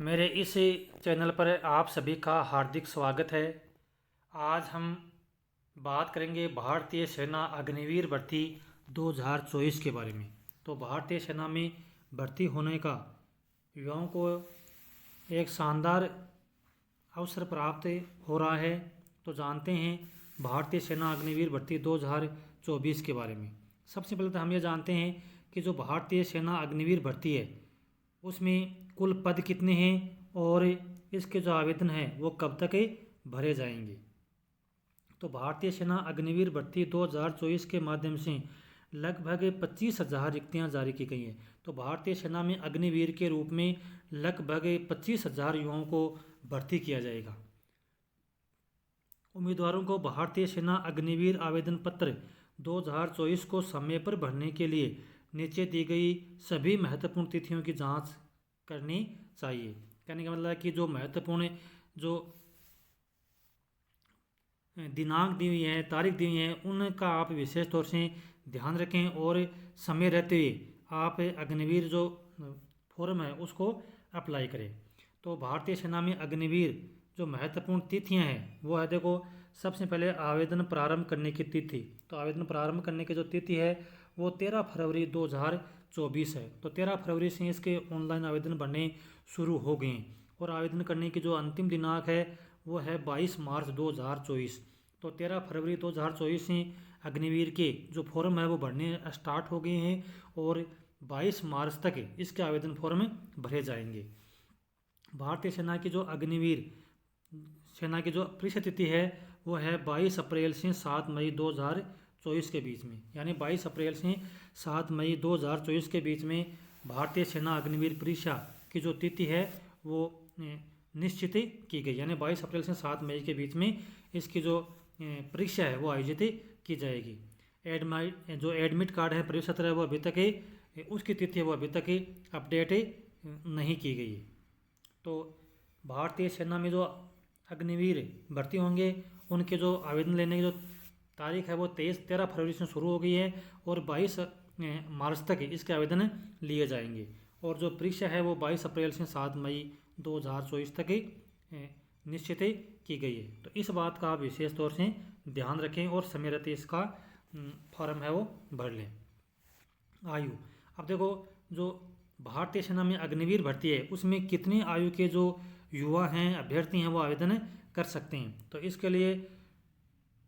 मेरे इस चैनल पर आप सभी का हार्दिक स्वागत है। आज हम बात करेंगे भारतीय सेना अग्निवीर भर्ती 2024 के बारे में। तो भारतीय सेना में भर्ती होने का युवाओं को एक शानदार अवसर प्राप्त हो रहा है। तो जानते हैं भारतीय सेना अग्निवीर भर्ती 2024 के बारे में। सबसे पहले तो हम ये जानते हैं कि जो भारतीय सेना अग्निवीर भर्ती है उसमें कुल पद कितने हैं और इसके जो आवेदन हैं वो कब तक भरे जाएंगे। तो भारतीय सेना अग्निवीर भर्ती 2024 के माध्यम से लगभग 25,000 रिक्तियाँ जारी की गई हैं। तो भारतीय सेना में अग्निवीर के रूप में लगभग 25,000 युवाओं को भर्ती किया जाएगा। उम्मीदवारों को भारतीय सेना अग्निवीर आवेदन पत्र 2024 को समय पर भरने के लिए नीचे दी गई सभी महत्वपूर्ण तिथियों की जांच करनी चाहिए। कहने का मतलब है कि जो महत्वपूर्ण जो दिनांक दी हुई है, तारीख दी हुई है, उनका आप विशेष तौर से ध्यान रखें और समय रहते हुए आप अग्निवीर जो फॉर्म है उसको अप्लाई करें। तो भारतीय सेना में अग्निवीर जो महत्वपूर्ण तिथियां हैं वो है, देखो सबसे पहले आवेदन प्रारंभ करने की तिथि। तो आवेदन प्रारंभ करने की जो तिथि है वो 13 फरवरी 2024 है। तो 13 फरवरी से इसके ऑनलाइन आवेदन भरने शुरू हो गए हैं और आवेदन करने की जो अंतिम दिनांक है वो है 22 मार्च 2024। तो 13 फरवरी 2024 से अग्निवीर के जो फॉर्म है वो भरने स्टार्ट हो गए हैं और 22 मार्च तक इसके आवेदन फॉर्म भरे जाएंगे। भारतीय सेना की जो अग्निवीर सेना की जो परीक्षा तिथि है वो है 22 अप्रैल से 7 मई 2024 के बीच में, यानी 22 अप्रैल से 7 मई 2024 के बीच में भारतीय सेना अग्निवीर परीक्षा की जो तिथि है वो निश्चित की गई, यानी 22 अप्रैल से 7 मई के बीच में इसकी जो परीक्षा है वो आयोजित की जाएगी। जो एडमिट कार्ड है प्रवेश पत्र है वो अभी तक उसकी तिथि है वो अभी तक अपडेट नहीं की गई है। तो भारतीय सेना में जो अग्निवीर भर्ती होंगे उनके जो आवेदन लेने की जो तारीख है वो 13 फरवरी से शुरू हो गई है और 22 मार्च तक इसके आवेदन लिए जाएंगे और जो परीक्षा है वो 22 अप्रैल से 7 मई 2024 तक निश्चित की गई है। तो इस बात का आप विशेष तौर से ध्यान रखें और समय रहते इसका फॉर्म है वो भर लें। आयु, अब देखो जो भारतीय सेना में अग्निवीर भर्ती है उसमें कितनी आयु के जो युवा हैं, अभ्यर्थी हैं, वो आवेदन कर सकते हैं। तो इसके लिए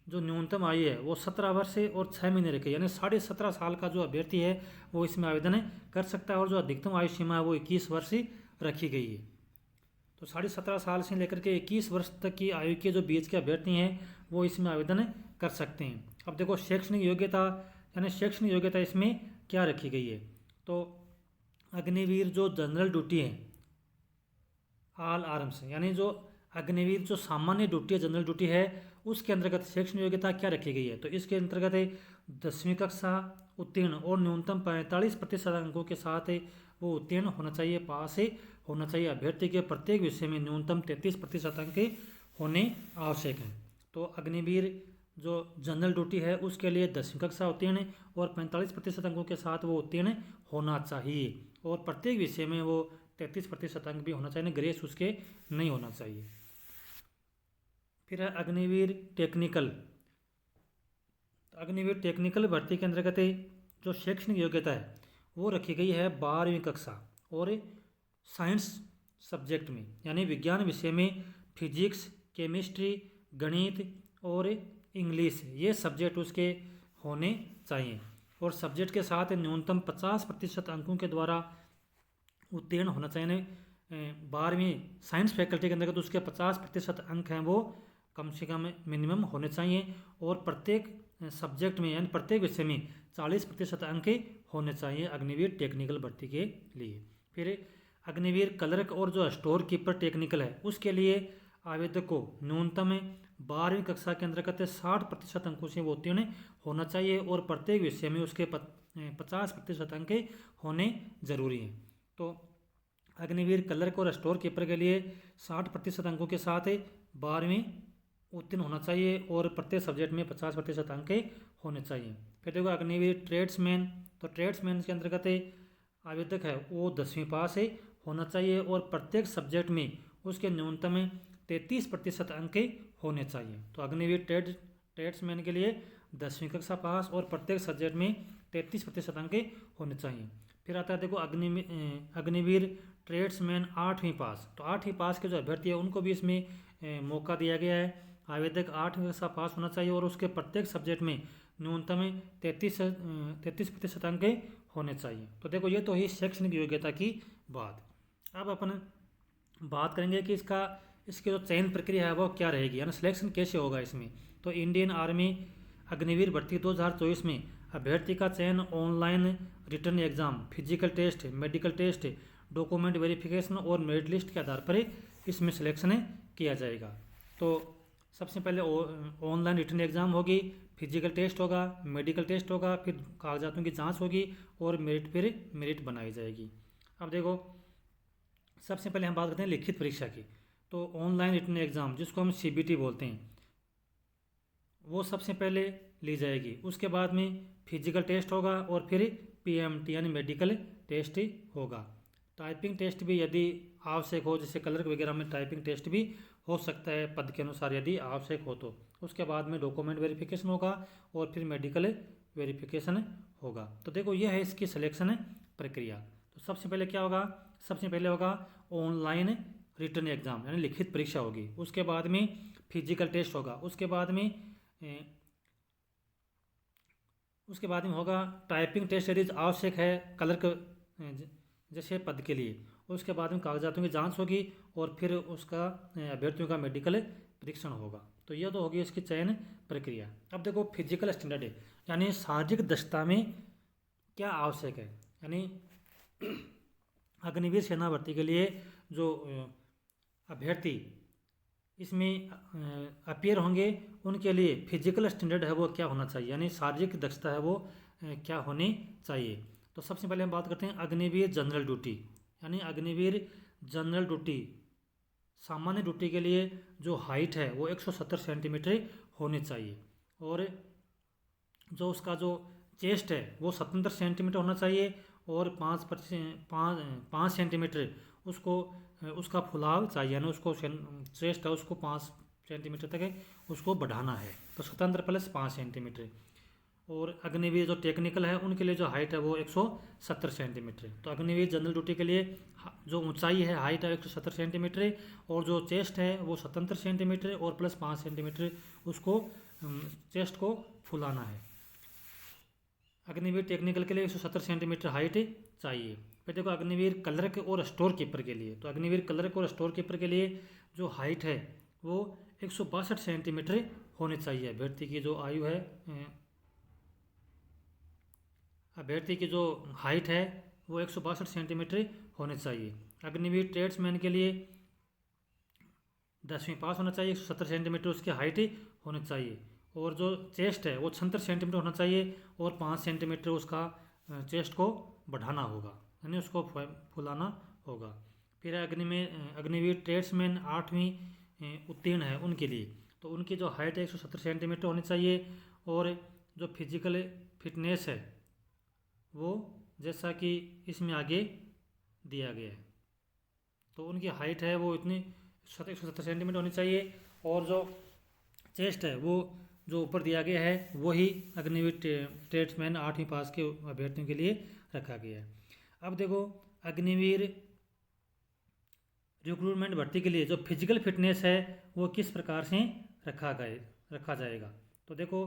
जो न्यूनतम आयु है वो 17 वर्ष है और 6 महीने रखे, यानी 17.5 साल का जो अभ्यर्थी है वो इसमें आवेदन कर सकता है और जो अधिकतम आयु सीमा है वो 21 वर्ष रखी गई है। तो 17.5 साल से लेकर के 21 वर्ष तक की आयु के जो बीच के अभ्यर्थी हैं वो इसमें आवेदन कर सकते हैं। अब देखो शैक्षणिक योग्यता, यानी शैक्षणिक योग्यता इसमें क्या रखी गई है। तो अग्निवीर जो जनरल ड्यूटी है ऑल आर्म्स, यानी जो अग्निवीर जो सामान्य ड्यूटी है, जनरल ड्यूटी है, उसके अंतर्गत शैक्षणिक योग्यता क्या रखी गई है। तो इसके अंतर्गत 10वीं कक्षा उत्तीर्ण और न्यूनतम 45% अंकों के साथ वो उत्तीर्ण होना चाहिए, पास होना चाहिए। अभ्यर्थी के प्रत्येक विषय में न्यूनतम 33% अंक होने आवश्यक हैं। तो अग्निवीर जो जनरल ड्यूटी है उसके लिए 10वीं कक्षा उत्तीर्ण और 45% अंकों के साथ वो उत्तीर्ण होना चाहिए और प्रत्येक विषय में वो 33% अंक भी होना चाहिए, ग्रेस उसके नहीं होना चाहिए। फिर है अग्निवीर टेक्निकल। अग्निवीर टेक्निकल भर्ती के अंतर्गत जो शैक्षणिक योग्यता है वो रखी गई है 12वीं कक्षा और साइंस सब्जेक्ट में, यानी विज्ञान विषय में फिजिक्स, केमिस्ट्री, गणित और इंग्लिश, ये सब्जेक्ट उसके होने चाहिए और सब्जेक्ट के साथ न्यूनतम 50% अंकों के द्वारा उत्तीर्ण होना चाहिए। 12वीं साइंस फैकल्टी के अंतर्गत उसके 50% अंक हैं वो कम से कम मिनिमम होने चाहिए और प्रत्येक सब्जेक्ट में, यानी प्रत्येक विषय में 40% अंक होने चाहिए अग्निवीर टेक्निकल भर्ती के लिए। फिर अग्निवीर क्लर्क और जो स्टोर कीपर टेक्निकल है उसके लिए आवेदक को न्यूनतम 12वीं कक्षा के अंतर्गत 60% अंकों से वो उत्तीर्ण होना चाहिए और प्रत्येक विषय में उसके 50% अंक होने जरूरी हैं। तो अग्निवीर क्लर्क और स्टोर कीपर के लिए 60% अंकों के साथ 12वीं उत्तीर्ण होना चाहिए और प्रत्येक सब्जेक्ट में 50% अंक होने चाहिए। फिर देखो अग्निवीर ट्रेड्समैन, तो ट्रेड्समैन के अंतर्गत आवेदक है वो 10वीं पास होना चाहिए और प्रत्येक सब्जेक्ट में उसके न्यूनतम 33% अंक होने चाहिए। तो अग्निवीर ट्रेड्समैन के लिए 10वीं कक्षा पास और प्रत्येक सब्जेक्ट में 33% अंक होने चाहिए। फिर आता है देखो अग्निवीर ट्रेड्समैन 8वीं पास। तो 8वीं पास के जो अभ्यर्थी है उनको भी इसमें मौका दिया गया है। आवेदक 8वीं कक्षा पास होना चाहिए और उसके प्रत्येक सब्जेक्ट में न्यूनतम 33% अंक होने चाहिए। तो देखो ये तो ही शैक्षणिक योग्यता की बात। अब अपन बात करेंगे कि इसकी जो चयन प्रक्रिया है वो क्या रहेगी, यानी सिलेक्शन कैसे होगा इसमें। तो इंडियन आर्मी अग्निवीर भर्ती 2024 में अभ्यर्थी का चयन online written exam, physical test, medical test, document verification और मेरिट लिस्ट के आधार पर इसमें सिलेक्शन किया जाएगा। तो सबसे पहले ऑनलाइन रिटर्न एग्जाम होगी, फिजिकल टेस्ट होगा, मेडिकल टेस्ट होगा, फिर कागजातों की जांच होगी और मेरिट बनाई जाएगी। अब देखो सबसे पहले हम बात करते हैं लिखित परीक्षा की। तो ऑनलाइन रिटर्न एग्ज़ाम जिसको हम CBT बोलते हैं वो सबसे पहले ली जाएगी। उसके बाद में फिजिकल टेस्ट होगा और फिर PMT यानी मेडिकल टेस्ट होगा। टाइपिंग टेस्ट भी यदि आवश्यक हो, जैसे क्लर्क वगैरह में टाइपिंग टेस्ट भी हो सकता है पद के अनुसार यदि आवश्यक हो तो। उसके बाद में डॉक्यूमेंट वेरिफिकेशन होगा और फिर मेडिकल वेरिफिकेशन होगा। तो देखो यह है इसकी सिलेक्शन प्रक्रिया। तो सबसे पहले क्या होगा, सबसे पहले होगा ऑनलाइन रिटर्न एग्जाम यानी लिखित परीक्षा होगी। उसके बाद में फिजिकल टेस्ट होगा। उसके बाद में होगा टाइपिंग टेस्ट यदि आवश्यक है क्लर्क जैसे पद के लिए। उसके बाद में कागजातों की जांच होगी और फिर उसका अभ्यर्थियों का मेडिकल परीक्षण होगा। तो यह तो होगी इसकी चयन प्रक्रिया। अब देखो फिजिकल स्टैंडर्ड है यानी शारीरिक दक्षता में क्या आवश्यक है, यानी अग्निवीर सेना भर्ती के लिए जो अभ्यर्थी इसमें अपीयर होंगे उनके लिए फिजिकल स्टैंडर्ड है वो क्या होना चाहिए, यानी शारीरिक दक्षता है वो क्या होनी चाहिए। तो सबसे पहले हम बात करते हैं अग्निवीर जनरल ड्यूटी, यानी अग्निवीर जनरल ड्यूटी सामान्य ड्यूटी के लिए जो हाइट है वो 170 सेंटीमीटर होनी चाहिए और जो उसका जो चेस्ट है वो 77 सेंटीमीटर होना चाहिए और 5 सेंटीमीटर उसका फुलाव चाहिए, यानी उसको चेस्ट है उसको 5 सेंटीमीटर तक है उसको बढ़ाना है। तो 77 + 5 सेंटीमीटर। और अग्निवीर जो टेक्निकल है उनके लिए जो हाइट है वो 170 सेंटीमीटर। तो अग्निवीर जनरल ड्यूटी के लिए जो ऊंचाई है हाइट है 170 सेंटीमीटर और जो चेस्ट है वो 77 सेंटीमीटर और + 5 सेंटीमीटर उसको चेस्ट को फुलाना है। अग्निवीर टेक्निकल के लिए 170 सेंटीमीटर हाइट चाहिए। फिर देखो अग्निवीर क्लर्क और स्टोर कीपर के लिए। तो अग्निवीर क्लर्क और स्टोर कीपर के लिए जो हाइट है वो 162 सेंटीमीटर होनी चाहिए। अभ्यर्थी की जो हाइट है वो 162 सेंटीमीटर होनी चाहिए। अग्निवीर ट्रेड्समैन के लिए 10वीं पास होना चाहिए, 170 सेंटीमीटर उसकी हाइट होनी चाहिए और जो चेस्ट है वो 76 सेंटीमीटर होना चाहिए और 5 सेंटीमीटर उसका चेस्ट को बढ़ाना होगा, यानी उसको फुलाना होगा। फिर अग्निवीर ट्रेड्समैन 8वीं उत्तीर्ण है उनके लिए। तो उनकी जो हाइट है 170 सेंटीमीटर होनी चाहिए और जो फिजिकल फिटनेस है वो जैसा कि इसमें आगे दिया गया है। तो उनकी हाइट है वो इतनी 170 सेंटीमीटर होनी चाहिए और जो चेस्ट है वो जो ऊपर दिया गया है वही अग्निवीर ट्रेड्समैन 8वीं पास के अभ्यर्थियों के लिए रखा गया है। अब देखो अग्निवीर रिक्रूटमेंट भर्ती के लिए जो फिजिकल फिटनेस है वो किस प्रकार से रखा जाएगा। तो देखो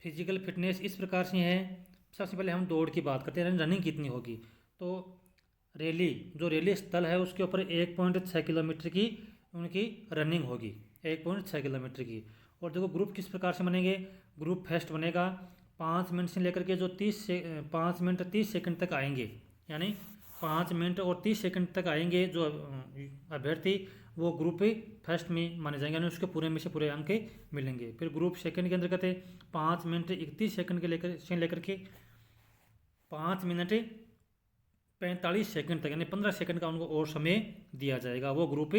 फिजिकल फिटनेस इस प्रकार से है। सबसे पहले हम दौड़ की बात करते हैं, रनिंग कितनी होगी। तो रैली स्थल है उसके ऊपर 1.6 किलोमीटर की उनकी रनिंग होगी, 1.6 किलोमीटर की। और देखो ग्रुप किस प्रकार से बनेंगे, ग्रुप फर्स्ट बनेगा 5 मिनट से लेकर के जो 5 मिनट 30 सेकंड तक आएंगे, यानी 5 मिनट और 30 सेकंड तक आएंगे जो अभ्यर्थी वो ग्रुप फर्स्ट में माने जाएंगे, यानी उसके पूरे में से पूरे अंक मिलेंगे। फिर ग्रुप सेकंड के अंतर्गत 5 मिनट 31 सेकंड से लेकर के 5 मिनट 45 सेकंड तक, यानी 15 सेकंड का उनको और समय दिया जाएगा, वो ग्रुप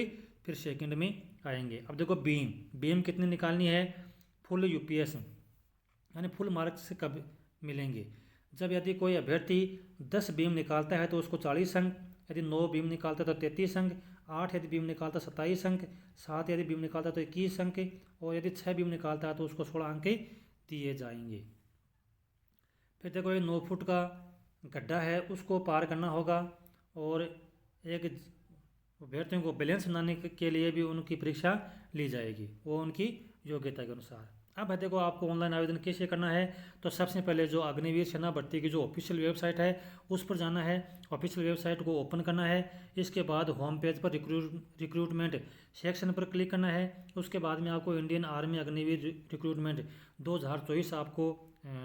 फिर सेकंड में आएंगे। अब देखो बीम कितनी निकालनी है, फुल UPS यानी फुल मार्क्स कब मिलेंगे। जब यदि कोई अभ्यर्थी 10 बीम निकालता है तो उसको 40 अंक, यदि 9 बीम निकालता है तो 33 अंक, 8 यदि बीम निकालता है 27 अंक, 7 यदि बीम निकालता है तो 21 अंक, और यदि 6 बीम निकालता है तो उसको 16 अंक दिए जाएंगे। फिर देखो ये 9 फुट का गड्ढा है, उसको पार करना होगा, और एक अभ्यर्थियों को बैलेंस बनाने के लिए भी उनकी परीक्षा ली जाएगी, वो उनकी योग्यता के अनुसार। अब है देखो आपको ऑनलाइन आवेदन कैसे करना है। तो सबसे पहले जो अग्निवीर सेना भर्ती की जो ऑफिशियल वेबसाइट है उस पर जाना है, ऑफिशियल वेबसाइट को ओपन करना है। इसके बाद होम पेज पर रिक्रूटमेंट सेक्शन पर क्लिक करना है। उसके बाद में आपको इंडियन आर्मी अग्निवीर रिक्रूटमेंट 2024 आपको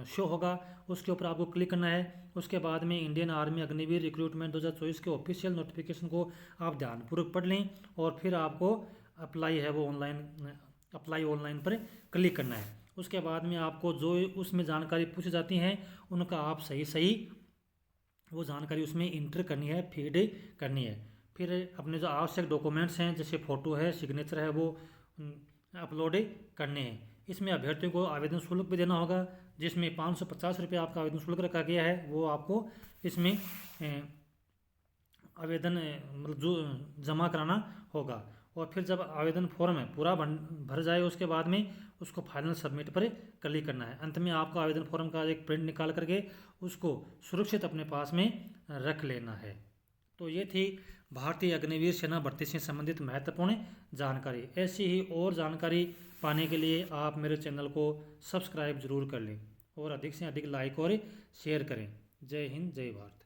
शो होगा, उसके ऊपर आपको क्लिक करना है। उसके बाद में इंडियन आर्मी अग्निवीर रिक्रूटमेंट 2024 के ऑफिशियल नोटिफिकेशन को आप ध्यानपूर्वक पढ़ लें, और फिर आपको अप्लाई है वो अप्लाई ऑनलाइन पर क्लिक करना है। उसके बाद में आपको जो उसमें जानकारी पूछी जाती हैं उनका आप सही वो जानकारी उसमें इंटर करनी है, फीड करनी है। फिर अपने जो आवश्यक डॉक्यूमेंट्स हैं जैसे फ़ोटो है, सिग्नेचर है, वो अपलोड करने हैं। इसमें अभ्यर्थियों को आवेदन शुल्क भी देना होगा, जिसमें 550 रुपये आपका आवेदन शुल्क रखा गया है, वो आपको इसमें आवेदन मतलब जो जमा कराना होगा। और फिर जब आवेदन फॉर्म है पूरा भर जाए उसके बाद में उसको फाइनल सबमिट पर क्लिक करना है। अंत में आपको आवेदन फॉर्म का एक प्रिंट निकाल करके उसको सुरक्षित अपने पास में रख लेना है। तो ये थी भारतीय अग्निवीर सेना भर्ती से संबंधित महत्वपूर्ण जानकारी। ऐसी ही और जानकारी पाने के लिए आप मेरे चैनल को सब्सक्राइब जरूर कर लें और अधिक से अधिक लाइक और शेयर करें। जय हिंद, जय भारत।